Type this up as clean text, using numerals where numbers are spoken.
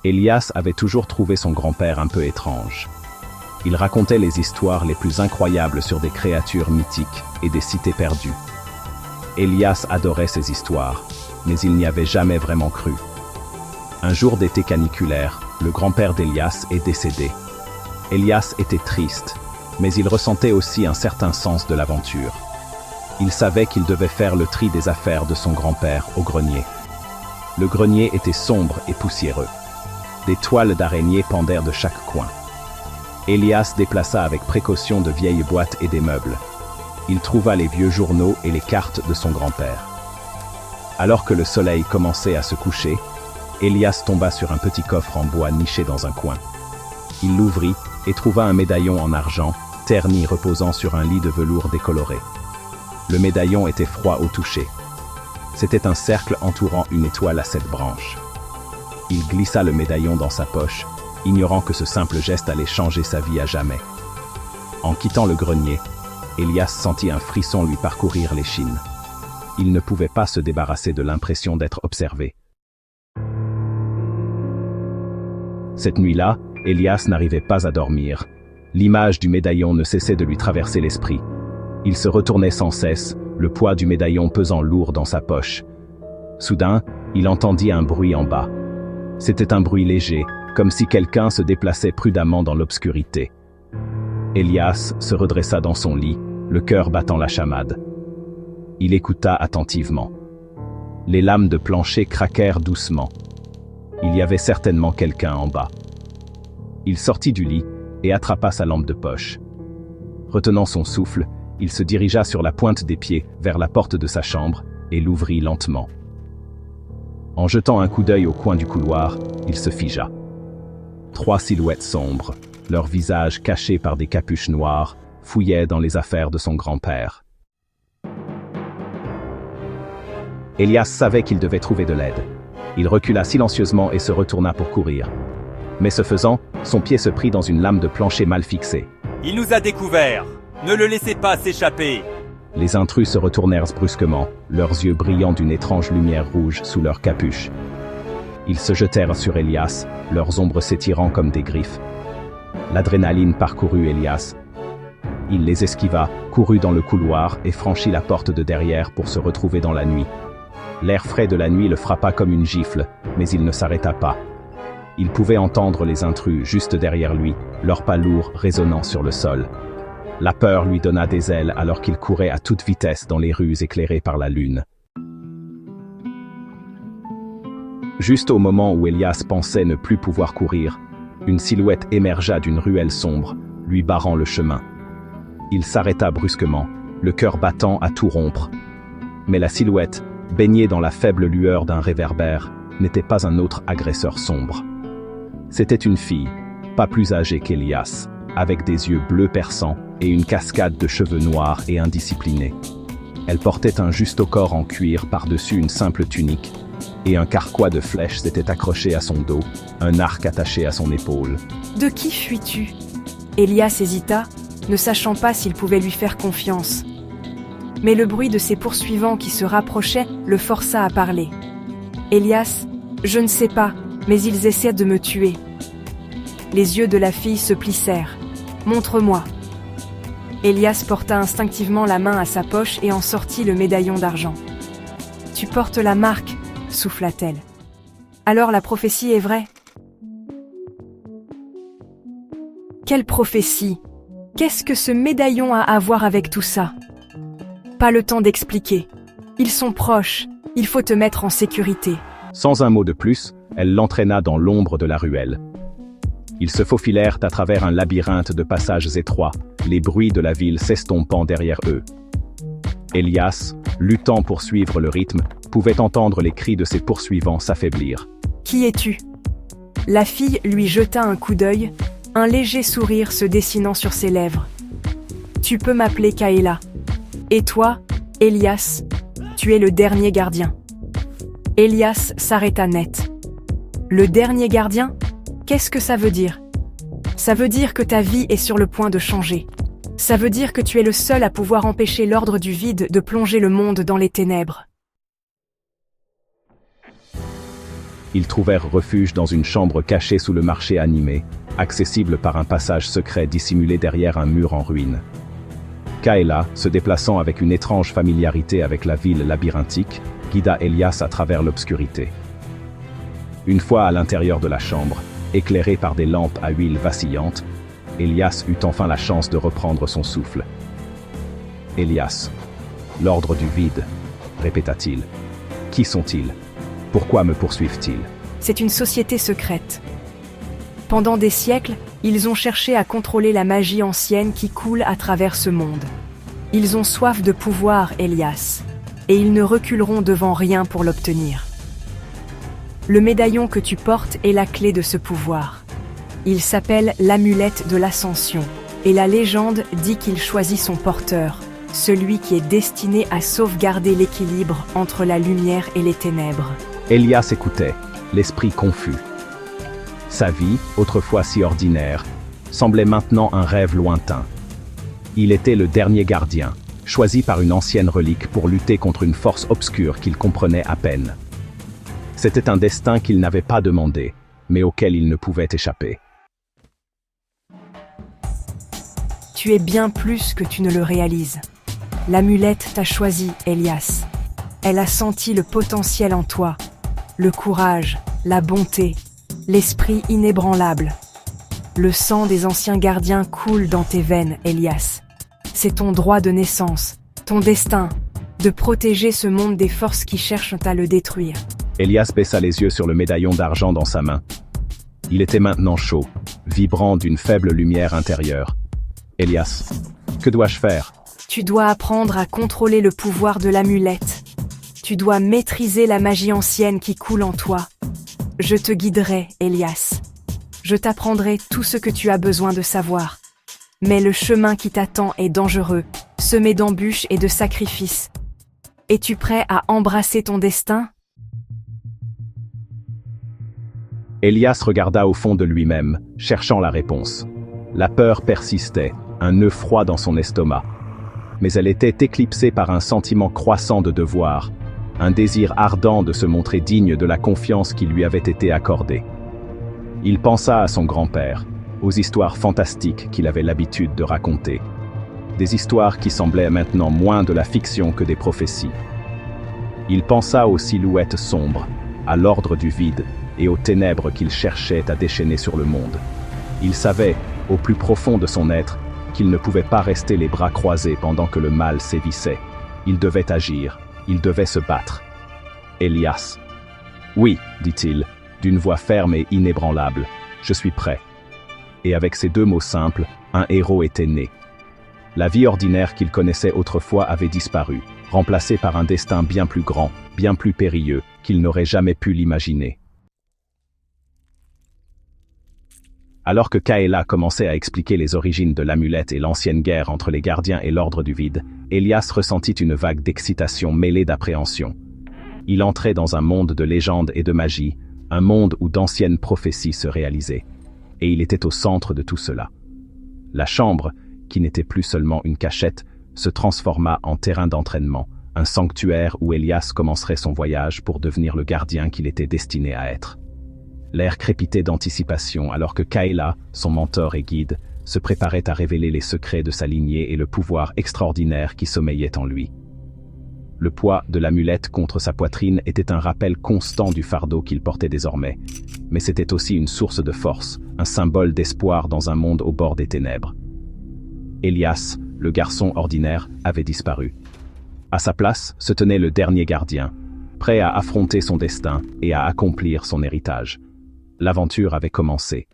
Élias avait toujours trouvé son grand-père un peu étrange. Il racontait les histoires les plus incroyables sur des créatures mythiques et des cités perdues. Élias adorait ces histoires, mais il n'y avait jamais vraiment cru. Un jour d'été caniculaire, le grand-père d'Élias est décédé. Élias était triste, mais il ressentait aussi un certain sens de l'aventure. Il savait qu'il devait faire le tri des affaires de son grand-père au grenier. Le grenier était sombre et poussiéreux. Des toiles d'araignées pendèrent de chaque coin. Élias déplaça avec précaution de vieilles boîtes et des meubles. Il trouva les vieux journaux et les cartes de son grand-père. Alors que le soleil commençait à se coucher, Élias tomba sur un petit coffre en bois niché dans un coin. Il l'ouvrit et trouva un médaillon en argent, terni reposant sur un lit de velours décoloré. Le médaillon était froid au toucher. C'était un cercle entourant une étoile à 7 branches. Il glissa le médaillon dans sa poche, ignorant que ce simple geste allait changer sa vie à jamais. En quittant le grenier, Élias sentit un frisson lui parcourir l'échine. Il ne pouvait pas se débarrasser de l'impression d'être observé. Cette nuit-là, Élias n'arrivait pas à dormir. L'image du médaillon ne cessait de lui traverser l'esprit. Il se retournait sans cesse, le poids du médaillon pesant lourd dans sa poche. Soudain, il entendit un bruit en bas. C'était un bruit léger, comme si quelqu'un se déplaçait prudemment dans l'obscurité. Élias se redressa dans son lit, le cœur battant la chamade. Il écouta attentivement. Les lames de plancher craquèrent doucement. Il y avait certainement quelqu'un en bas. Il sortit du lit et attrapa sa lampe de poche. Retenant son souffle, il se dirigea sur la pointe des pieds vers la porte de sa chambre et l'ouvrit lentement. En jetant un coup d'œil au coin du couloir, il se figea. 3 silhouettes sombres, leurs visages cachés par des capuches noires, fouillaient dans les affaires de son grand-père. Élias savait qu'il devait trouver de l'aide. Il recula silencieusement et se retourna pour courir. Mais ce faisant, son pied se prit dans une lame de plancher mal fixée. « Il nous a découverts! Ne le laissez pas s'échapper !» Les intrus se retournèrent brusquement, leurs yeux brillant d'une étrange lumière rouge sous leur capuche. Ils se jetèrent sur Élias, leurs ombres s'étirant comme des griffes. L'adrénaline parcourut Élias. Il les esquiva, courut dans le couloir et franchit la porte de derrière pour se retrouver dans la nuit. L'air frais de la nuit le frappa comme une gifle, mais il ne s'arrêta pas. Il pouvait entendre les intrus juste derrière lui, leurs pas lourds résonnant sur le sol. La peur lui donna des ailes alors qu'il courait à toute vitesse dans les rues éclairées par la lune. Juste au moment où Élias pensait ne plus pouvoir courir, une silhouette émergea d'une ruelle sombre, lui barrant le chemin. Il s'arrêta brusquement, le cœur battant à tout rompre. Mais la silhouette, baignée dans la faible lueur d'un réverbère, n'était pas un autre agresseur sombre. C'était une fille, pas plus âgée qu'Élias, avec des yeux bleus perçants et une cascade de cheveux noirs et indisciplinés. Elle portait un juste-au-corps en cuir par-dessus une simple tunique, et un carquois de flèches s'était accroché à son dos, un arc attaché à son épaule. « De qui fuis-tu » Élias hésita, ne sachant pas s'il pouvait lui faire confiance. Mais le bruit de ses poursuivants qui se rapprochaient le força à parler. « Élias, je ne sais pas, mais ils essaient de me tuer. » Les yeux de la fille se plissèrent. « Montre-moi. » Élias porta instinctivement la main à sa poche et en sortit le médaillon d'argent. « Tu portes la marque, » souffla-t-elle. « Alors la prophétie est vraie ?» Quelle prophétie? Qu'est-ce que ce médaillon a à voir avec tout ça? Pas le temps d'expliquer. Ils sont proches, il faut te mettre en sécurité. Sans un mot de plus, elle l'entraîna dans l'ombre de la ruelle. Ils se faufilèrent à travers un labyrinthe de passages étroits, les bruits de la ville s'estompant derrière eux. Élias, luttant pour suivre le rythme, pouvait entendre les cris de ses poursuivants s'affaiblir. « Qui es-tu » La fille lui jeta un coup d'œil, un léger sourire se dessinant sur ses lèvres. « Tu peux m'appeler Kaela. Et toi, Élias, tu es le dernier gardien. » Élias s'arrêta net. « Le dernier gardien ? Qu'est-ce que ça veut dire ? Ça veut dire que ta vie est sur le point de changer. Ça veut dire que tu es le seul à pouvoir empêcher l'ordre du vide de plonger le monde dans les ténèbres. » Ils trouvèrent refuge dans une chambre cachée sous le marché animé, accessible par un passage secret dissimulé derrière un mur en ruine. Kaela, se déplaçant avec une étrange familiarité avec la ville labyrinthique, guida Elias à travers l'obscurité. Une fois à l'intérieur de la chambre, éclairée par des lampes à huile vacillantes, Elias eut enfin la chance de reprendre son souffle. « Elias, l'ordre du vide », répéta-t-il. « Qui sont-ils? Pourquoi me poursuivent-ils » C'est une société secrète. Pendant des siècles, ils ont cherché à contrôler la magie ancienne qui coule à travers ce monde. Ils ont soif de pouvoir, Elias, et ils ne reculeront devant rien pour l'obtenir. Le médaillon que tu portes est la clé de ce pouvoir. Il s'appelle l'amulette de l'ascension, et la légende dit qu'il choisit son porteur, celui qui est destiné à sauvegarder l'équilibre entre la lumière et les ténèbres. Elias écoutait, l'esprit confus. Sa vie, autrefois si ordinaire, semblait maintenant un rêve lointain. Il était le dernier gardien, choisi par une ancienne relique pour lutter contre une force obscure qu'il comprenait à peine. C'était un destin qu'il n'avait pas demandé, mais auquel il ne pouvait échapper. Tu es bien plus que tu ne le réalises. L'amulette t'a choisi, Elias. Elle a senti le potentiel en toi, le courage, la bonté, l'esprit inébranlable. Le sang des anciens gardiens coule dans tes veines, Elias. C'est ton droit de naissance, ton destin, de protéger ce monde des forces qui cherchent à le détruire. Elias baissa les yeux sur le médaillon d'argent dans sa main. Il était maintenant chaud, vibrant d'une faible lumière intérieure. Elias, que dois-je faire? Tu dois apprendre à contrôler le pouvoir de l'amulette. Tu dois maîtriser la magie ancienne qui coule en toi. Je te guiderai, Elias. Je t'apprendrai tout ce que tu as besoin de savoir. Mais le chemin qui t'attend est dangereux, semé d'embûches et de sacrifices. Es-tu prêt à embrasser ton destin? Elias regarda au fond de lui-même, cherchant la réponse. La peur persistait, un nœud froid dans son estomac. Mais elle était éclipsée par un sentiment croissant de devoir, un désir ardent de se montrer digne de la confiance qui lui avait été accordée. Il pensa à son grand-père, aux histoires fantastiques qu'il avait l'habitude de raconter. Des histoires qui semblaient maintenant moins de la fiction que des prophéties. Il pensa aux silhouettes sombres, à l'ordre du vide et aux ténèbres qu'il cherchait à déchaîner sur le monde. Il savait, au plus profond de son être, qu'il ne pouvait pas rester les bras croisés pendant que le mal sévissait. Il devait agir, il devait se battre. Elias. « Oui, dit-il, d'une voix ferme et inébranlable, je suis prêt. » Et avec ces deux mots simples, un héros était né. La vie ordinaire qu'il connaissait autrefois avait disparu, remplacée par un destin bien plus grand, bien plus périlleux, qu'il n'aurait jamais pu l'imaginer. Alors que Kaela commençait à expliquer les origines de l'amulette et l'ancienne guerre entre les gardiens et l'ordre du vide, Elias ressentit une vague d'excitation mêlée d'appréhension. Il entrait dans un monde de légendes et de magie, un monde où d'anciennes prophéties se réalisaient. Et il était au centre de tout cela. La chambre, qui n'était plus seulement une cachette, se transforma en terrain d'entraînement, un sanctuaire où Elias commencerait son voyage pour devenir le gardien qu'il était destiné à être. L'air crépitait d'anticipation alors que Kaela, son mentor et guide, se préparait à révéler les secrets de sa lignée et le pouvoir extraordinaire qui sommeillait en lui. Le poids de l'amulette contre sa poitrine était un rappel constant du fardeau qu'il portait désormais, mais c'était aussi une source de force, un symbole d'espoir dans un monde au bord des ténèbres. Elias, le garçon ordinaire, avait disparu. À sa place se tenait le dernier gardien, prêt à affronter son destin et à accomplir son héritage. L'aventure avait commencé.